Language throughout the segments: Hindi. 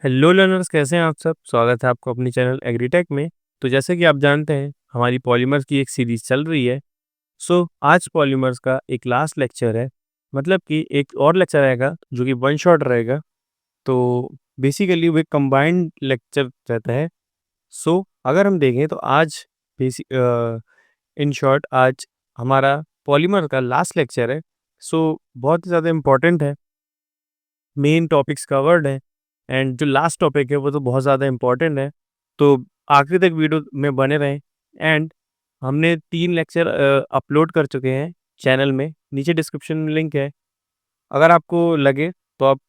हेलो लर्नर्स, कैसे हैं आप सब। स्वागत है आपको अपनी चैनल एग्रीटेक में। तो जैसे कि आप जानते हैं, हमारी पॉलीमर्स की एक सीरीज चल रही है। आज पॉलीमर्स का एक लास्ट लेक्चर है। मतलब कि एक और लेक्चर आएगा जो कि वन शॉट रहेगा। तो बेसिकली वो एक कंबाइंड लेक्चर रहता है। अगर हम देखें तो आज बेसिक इन शॉर्ट आज हमारा पॉलीमर का लास्ट लेक्चर है। बहुत ही ज़्यादा इम्पोर्टेंट है। मेन टॉपिक्स कवर्ड हैं एंड जो लास्ट टॉपिक है वो तो बहुत ज़्यादा इम्पोर्टेंट है। तो आखिरी तक वीडियो में बने रहें। एंड हमने 3 लेक्चर अपलोड कर चुके हैं चैनल में। नीचे डिस्क्रिप्शन में लिंक है। अगर आपको लगे तो आप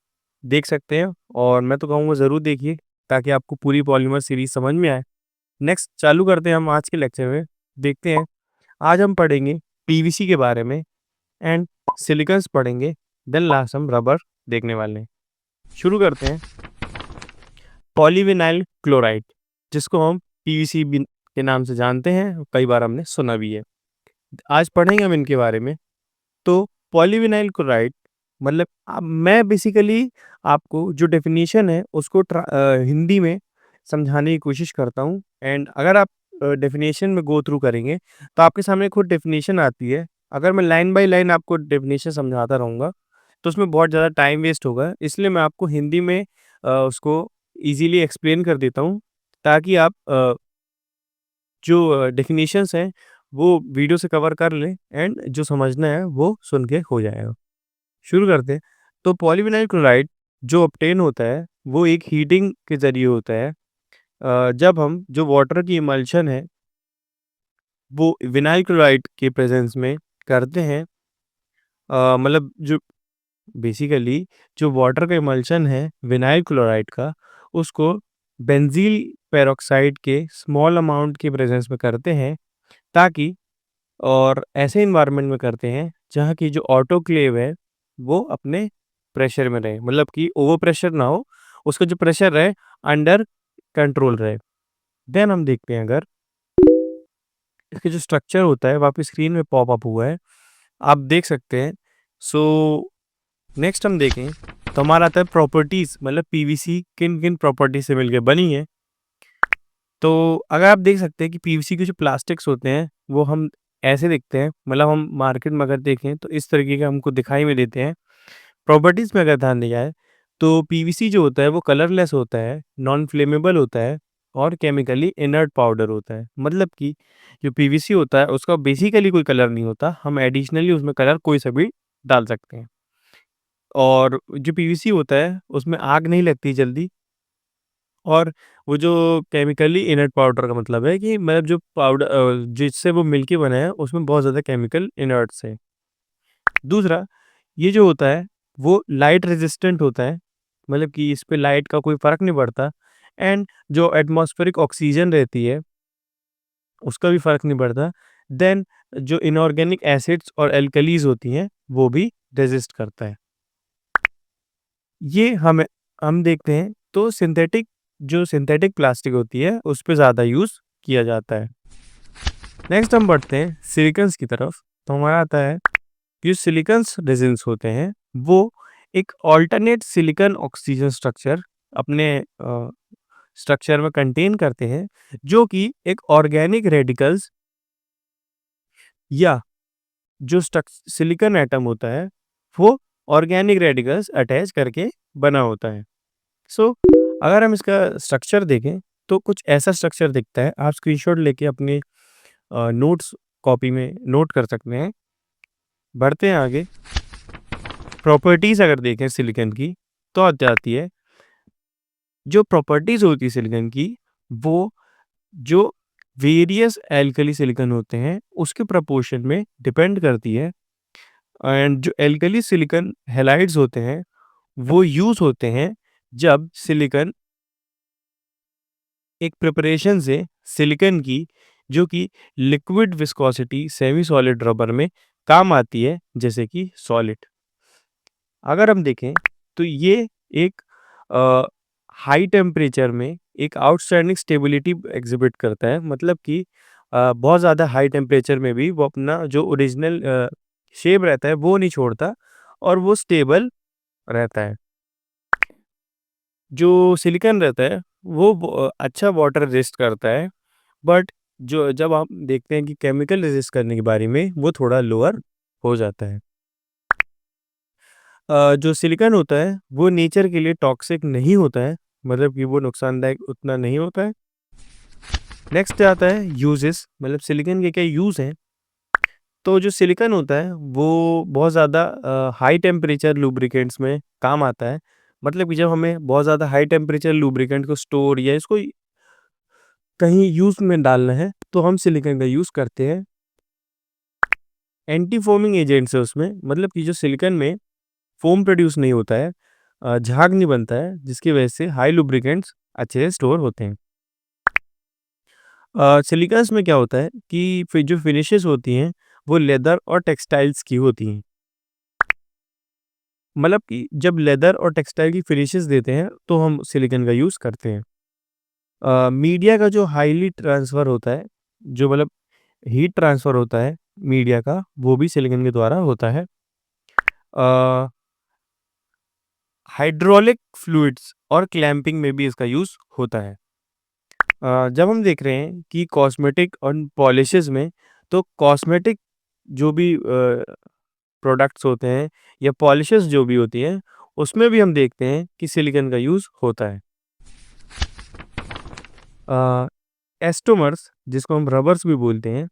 देख सकते हैं, और मैं तो कहूँगा ज़रूर देखिए ताकि आपको पूरी पॉलीमर सीरीज़ समझ में आए। नेक्स्ट चालू करते हैं हम आज के लेक्चर में। देखते हैं, आज हम पढ़ेंगे पीवीसी के बारे में एंड सिलिकॉन्स पढ़ेंगे। देन लास्ट हम रबर देखने वाले हैं। शुरू करते हैं। पॉलीविनाइल क्लोराइड, जिसको हम पीवीसी भी के नाम से जानते हैं, कई बार हमने सुना भी है। आज पढ़ेंगे हम इनके बारे में। तो पॉलीविनाइल क्लोराइड मतलब अब मैं बेसिकली आपको जो डेफिनेशन है उसको हिंदी में समझाने की कोशिश करता हूँ। एंड अगर आप डेफिनेशन में गो थ्रू करेंगे तो आपके सामने खुद डेफिनेशन आती है। अगर मैं लाइन बाय लाइन आपको डेफिनेशन समझाता रहूँगा तो उसमें बहुत ज़्यादा टाइम वेस्ट होगा। इसलिए मैं आपको हिंदी में उसको ईज़िली एक्सप्लेन कर देता हूँ, ताकि आप जो डेफिनेशंस हैं वो वीडियो से कवर कर लें एंड जो समझना है वो सुन के हो जाएगा। शुरू करते हैं। तो पॉलीविनाइल क्लोराइड जो ऑब्टेन होता है वो एक हीटिंग के ज़रिए होता है। जब हम जो वाटर की इमल्शन है वो विनाइल क्लोराइड के प्रेजेंस में करते हैं। मतलब जो बेसिकली जो वाटर का इमल्शन है विनाइल क्लोराइड का, उसको बेंजील पेरोक्साइड के स्मॉल अमाउंट के प्रेजेंस में करते हैं, ताकि और ऐसे इन्वायरमेंट में करते हैं जहाँ की जो ऑटोक्लेव है वो अपने प्रेशर में रहे। मतलब कि ओवर प्रेशर ना हो, उसका जो प्रेशर रहे अंडर कंट्रोल रहे। देन हम देखते हैं, अगर इसका जो स्ट्रक्चर होता है वहाँ पे स्क्रीन में पॉप अप हुआ है, आप देख सकते हैं। सो नेक्स्ट हम देखें तो हमारा आता है प्रॉपर्टीज़, मतलब पीवीसी किन किन प्रॉपर्टीज से मिलकर बनी है। तो अगर आप देख सकते हैं कि पीवीसी के जो प्लास्टिक्स होते हैं वो हम ऐसे दिखते हैं। मतलब हम मार्केट में अगर देखें तो इस तरीके के हमको दिखाई में देते हैं। प्रॉपर्टीज़ में अगर ध्यान दिया जाए तो पीवीसी जो होता है वो कलरलेस होता है, नॉन फ्लेमेबल होता है और केमिकली इनर्ट पाउडर होता है। मतलब कि जो पीवीसी होता है उसका बेसिकली कोई कलर नहीं होता, हम एडिशनली उसमें कलर कोई सा भी डाल सकते हैं। और जो पीवीसी होता है उसमें आग नहीं लगती जल्दी। और वो जो केमिकली इनर्ट पाउडर का मतलब है कि मतलब जो पाउडर जिससे वो मिलके बना है उसमें बहुत ज़्यादा केमिकल इनर्ट्स है। दूसरा, ये जो होता है वो लाइट रेजिस्टेंट होता है। मतलब कि इस पे लाइट का कोई फ़र्क नहीं पड़ता। एंड जो एटमॉस्फेरिक ऑक्सीजन रहती है उसका भी फ़र्क नहीं पड़ता। देन जो इनऑर्गेनिक एसिड्स और एल्कलीज़ होती हैं वो भी रेजिस्ट करता है। ये हम देखते हैं तो सिंथेटिक प्लास्टिक होती है उस पे ज़्यादा यूज़ किया जाता है। नेक्स्ट हम बढ़ते हैं सिलिकॉन्स की तरफ। तो हमारा आता है कि जो सिलिकॉन्स रेजिन्स होते हैं वो एक अल्टरनेट सिलिकॉन ऑक्सीजन स्ट्रक्चर अपने स्ट्रक्चर में कंटेन करते हैं, जो कि एक ऑर्गेनिक रेडिकल्स या जो सिलिकॉन एटम होता है वो ऑर्गेनिक रेडिकल्स अटैच करके बना होता है। सो अगर हम इसका स्ट्रक्चर देखें तो कुछ ऐसा स्ट्रक्चर दिखता है। आप स्क्रीनशॉट लेके अपने नोट्स कॉपी में नोट कर सकते हैं। बढ़ते हैं आगे। प्रॉपर्टीज़ अगर देखें सिलिकॉन की तो आ जाती है, जो प्रॉपर्टीज़ होती है सिलिकॉन की वो जो वेरियस एल्कली सिलिकॉन होते हैं उसके प्रोपोर्शन में डिपेंड करती है। एंड जो एल्कली सिलिकॉन हैलाइड्स होते हैं वो यूज़ होते हैं जब सिलिकॉन एक प्रिपरेशन से सिलिकॉन की जो कि liquid viscosity semi solid rubber में काम आती है, जैसे कि सॉलिड। अगर हम देखें तो ये एक हाई टेम्परेचर में एक आउटस्टैंडिंग स्टेबिलिटी एग्जिबिट करता है। मतलब कि बहुत ज़्यादा हाई टेम्परेचर में भी वो अपना जो ओरिजिनल शेप रहता है वो नहीं छोड़ता और वो स्टेबल रहता है। जो सिलिकॉन रहता है वो अच्छा वाटर रेजिस्ट करता है, बट जो जब आप देखते हैं कि केमिकल रेजिस्ट करने के बारे में वो थोड़ा लोअर हो जाता है। जो सिलिकॉन होता है वो नेचर के लिए टॉक्सिक नहीं होता है, मतलब कि वो नुकसानदायक उतना नहीं होता है। नेक्स्ट आता है यूजेस, मतलब सिलिकॉन के क्या यूज़ हैं। तो जो सिलिकॉन होता है वो बहुत ज़्यादा हाई टेम्परेचर लुब्रिकेंट्स में काम आता है। मतलब कि जब हमें बहुत ज़्यादा हाई टेम्परेचर लुब्रिकेंट को स्टोर या इसको कहीं यूज़ में डालना है तो हम सिलिकॉन का यूज़ करते हैं। एंटी फोमिंग एजेंट्स है उसमें, मतलब कि जो सिलिकॉन में फ़ोम प्रोड्यूस नहीं होता है, झाग नहीं बनता है, जिसकी वजह से हाई लुब्रिकेंट्स अच्छे से स्टोर होते हैं। सिलिकॉन्स में क्या होता है कि फिर जो फिनिशेस होती हैं वो लेदर और टेक्सटाइल्स की होती हैं। मतलब कि जब लेदर और टेक्सटाइल की फिनिशेस देते हैं तो हम सिलिकॉन का यूज़ करते हैं। मीडिया का जो हाईली ट्रांसफ़र होता है, जो मतलब हीट ट्रांसफ़र होता है मीडिया का, वो भी सिलिकॉन के द्वारा होता है। अ, हाइड्रोलिक फ्लूइड्स और क्लैंपिंग में भी इसका यूज़ होता है। जब हम देख रहे हैं कि कॉस्मेटिक और पॉलिशेज़ में, तो कॉस्मेटिक जो भी प्रोडक्ट्स होते हैं या पॉलिशेज़ जो भी होती हैं, उसमें भी हम देखते हैं कि सिलिकॉन का यूज़ होता है। अ, एस्टोमर्स जिसको हम रबर्स भी बोलते हैं,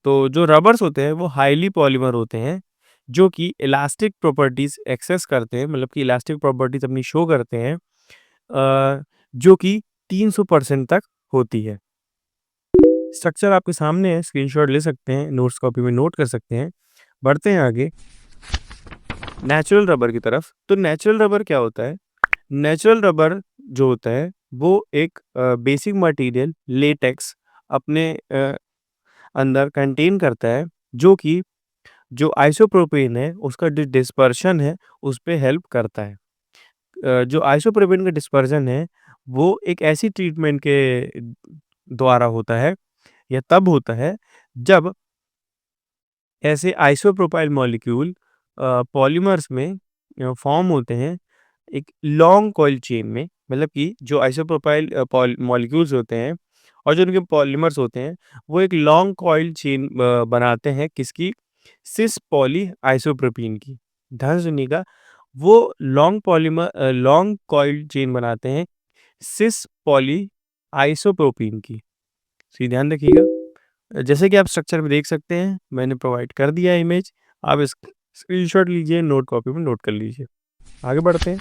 तो जो रबर्स होते हैं वो हाईली पॉलीमर होते हैं, जो कि इलास्टिक प्रॉपर्टीज़ एक्सेस करते हैं, मतलब कि इलास्टिक प्रॉपर्टीज़ अपनी शो करते हैं, जो कि 300% तक होती है। स्ट्रक्चर आपके सामने है, स्क्रीनशॉट ले सकते हैं, नोट्स कॉपी में नोट कर सकते हैं। बढ़ते हैं आगे नेचुरल रबर की तरफ। तो नेचुरल रबर क्या होता है? नेचुरल रबर जो होता है वो एक बेसिक मटेरियल लेटेक्स अपने अंदर कंटेन करता है, जो कि जो आइसोप्रोपेन है उसका जो डिस्पर्शन है उस पे हेल्प करता है। जो आइसोप्रोपेन का डिस्पर्शन है वो एक ऐसी ट्रीटमेंट के द्वारा होता है या तब होता है जब ऐसे आइसोप्रोपाइल मॉलिक्यूल पॉलीमर्स में फॉर्म होते हैं एक लॉन्ग कॉइल चेन में, मतलब कि जो आइसोप्रोपाइल मॉलिक्यूल्स होते हैं और जो उनके पॉलीमर्स होते हैं वो एक लॉन्ग कॉइल चेन बनाते हैं, किसकी? सिस पॉली आइसोप्रोपीन की। ध्यान से सुनिएगा, वो लॉन्ग कॉइल चेन बनाते हैं सिस पॉली आइसोप्रोपीन की। तो ये ध्यान रखिएगा। जैसे कि आप स्ट्रक्चर में देख सकते हैं, मैंने प्रोवाइड कर दिया है इमेज, आप इस स्क्रीनशॉट लीजिए, नोट कॉपी में नोट कर लीजिए। आगे बढ़ते हैं।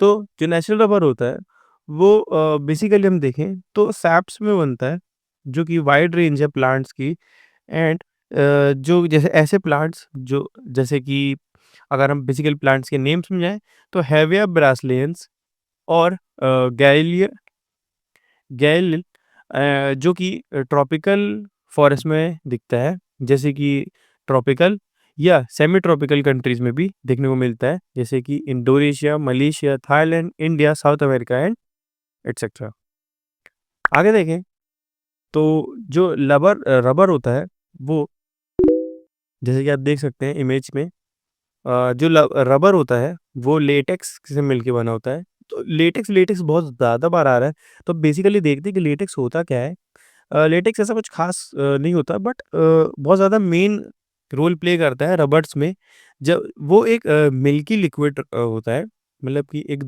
तो जो नेचुरल रबर होता है वो बेसिकली हम देखें तो सैप्स में बनता है, जो कि वाइड रेंज है प्लांट्स की। एंड जो जैसे ऐसे प्लांट्स जो जैसे कि अगर हम बेसिकल प्लांट्स के नेम्स में जाएँ तो हेविया ब्रासिलिएन्स और गैलिया गैल जो कि ट्रॉपिकल फॉरेस्ट में दिखता है, जैसे कि ट्रॉपिकल या सेमी ट्रॉपिकल कंट्रीज़ में भी देखने को मिलता है, जैसे कि Indonesia, Malaysia, Thailand, India, south America and etcetera. आगे देखें तो जो रबर होता है वो, जैसे कि आप देख सकते हैं इमेज में, जो रबर होता है वो लेटेक्स से मिलके बना होता है। तो लेटेक्स लेटेक्स बहुत ज़्यादा बार आ रहा है, तो बेसिकली देखते हैं कि लेटेक्स होता क्या है। लेटेक्स ऐसा कुछ ख़ास नहीं होता, बट बहुत ज़्यादा मेन रोल प्ले करता है रबर्स में। जब वो एक मिल्की लिक्विड होता है, मतलब कि एक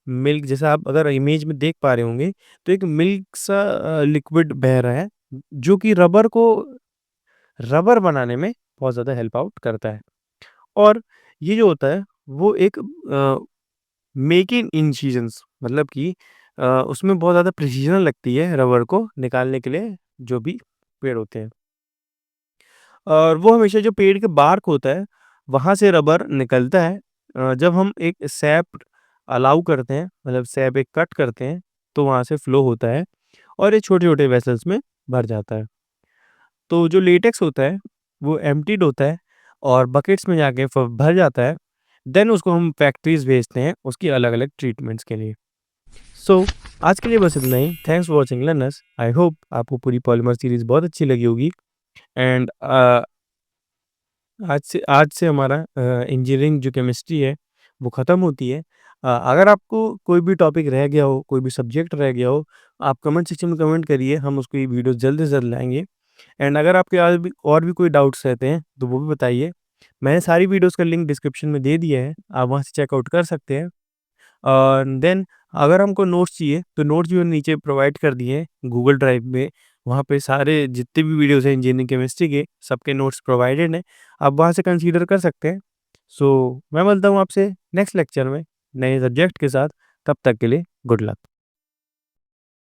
मिल्क जैसा आप अगर इमेज में देख पा रहे होंगे, तो एक मिल्क सा लिक्विड बह रहा है, जो कि रबर को रबर बनाने में बहुत ज़्यादा हेल्प आउट करता है। और ये जो होता है वो एक मेक इन इन्सिजन्स, मतलब कि उसमें बहुत ज़्यादा प्रिसिज़न लगती है रबर को निकालने के लिए, जो भी पेड़ होते हैं। और वो हमेशा जो पेड़ के बार्क होता है, वहाँ से रबर निकलता है। जब हम एक सैप अलाउ करते हैं, मतलब सैप एक कट करते हैं, तो वहाँ से फ्लो होता है और ये छोटे-छोटे वेसल्स में भर जाता है। तो जो लेटेक्स होता है, वो एम्प्टीड होता है और बकेट्स में जाके भर जाता है। देन उसको हम फैक्ट्रीज़ भेजते हैं उसकी अलग-अलग ट्रीटमेंट्स के लिए। सो आज के लिए बस इतना ही। Thanks for watching learners. I hope आपको पूरी पॉलीमर सीरीज़ बहुत अच्छी लगी होगी। एंड आज से हमारा इंजीनियरिंग जो केमिस्ट्री है वो ख़त्म होती है। अगर आपको कोई भी टॉपिक रह गया हो, कोई भी सब्जेक्ट रह गया हो, आप कमेंट सेक्शन में कमेंट करिए, हम उसको ये वीडियो जल्द से जल्द लाएँगे। एंड अगर आपके और भी कोई डाउट्स रहते हैं, तो वो भी बताइए। मैंने सारी वीडियोज़ का लिंक डिस्क्रिप्शन में दे दिया है, आप वहाँ से चेकआउट कर सकते हैं। देन अगर हमको नोट्स चाहिए, तो नोट्स भी मैंने नीचे प्रोवाइड कर दिए हैं गूगल ड्राइव में। वहाँ पे सारे जितने भी वीडियोज़ हैं इंजीनियरिंग केमिस्ट्री के, सबके नोट्स प्रोवाइडेड हैं। आप वहाँ से कंसीडर कर सकते हैं। सो मैं मिलता हूँ आपसे नेक्स्ट लेक्चर में, नए सब्जेक्ट के साथ। तब तक के लिए गुड लक।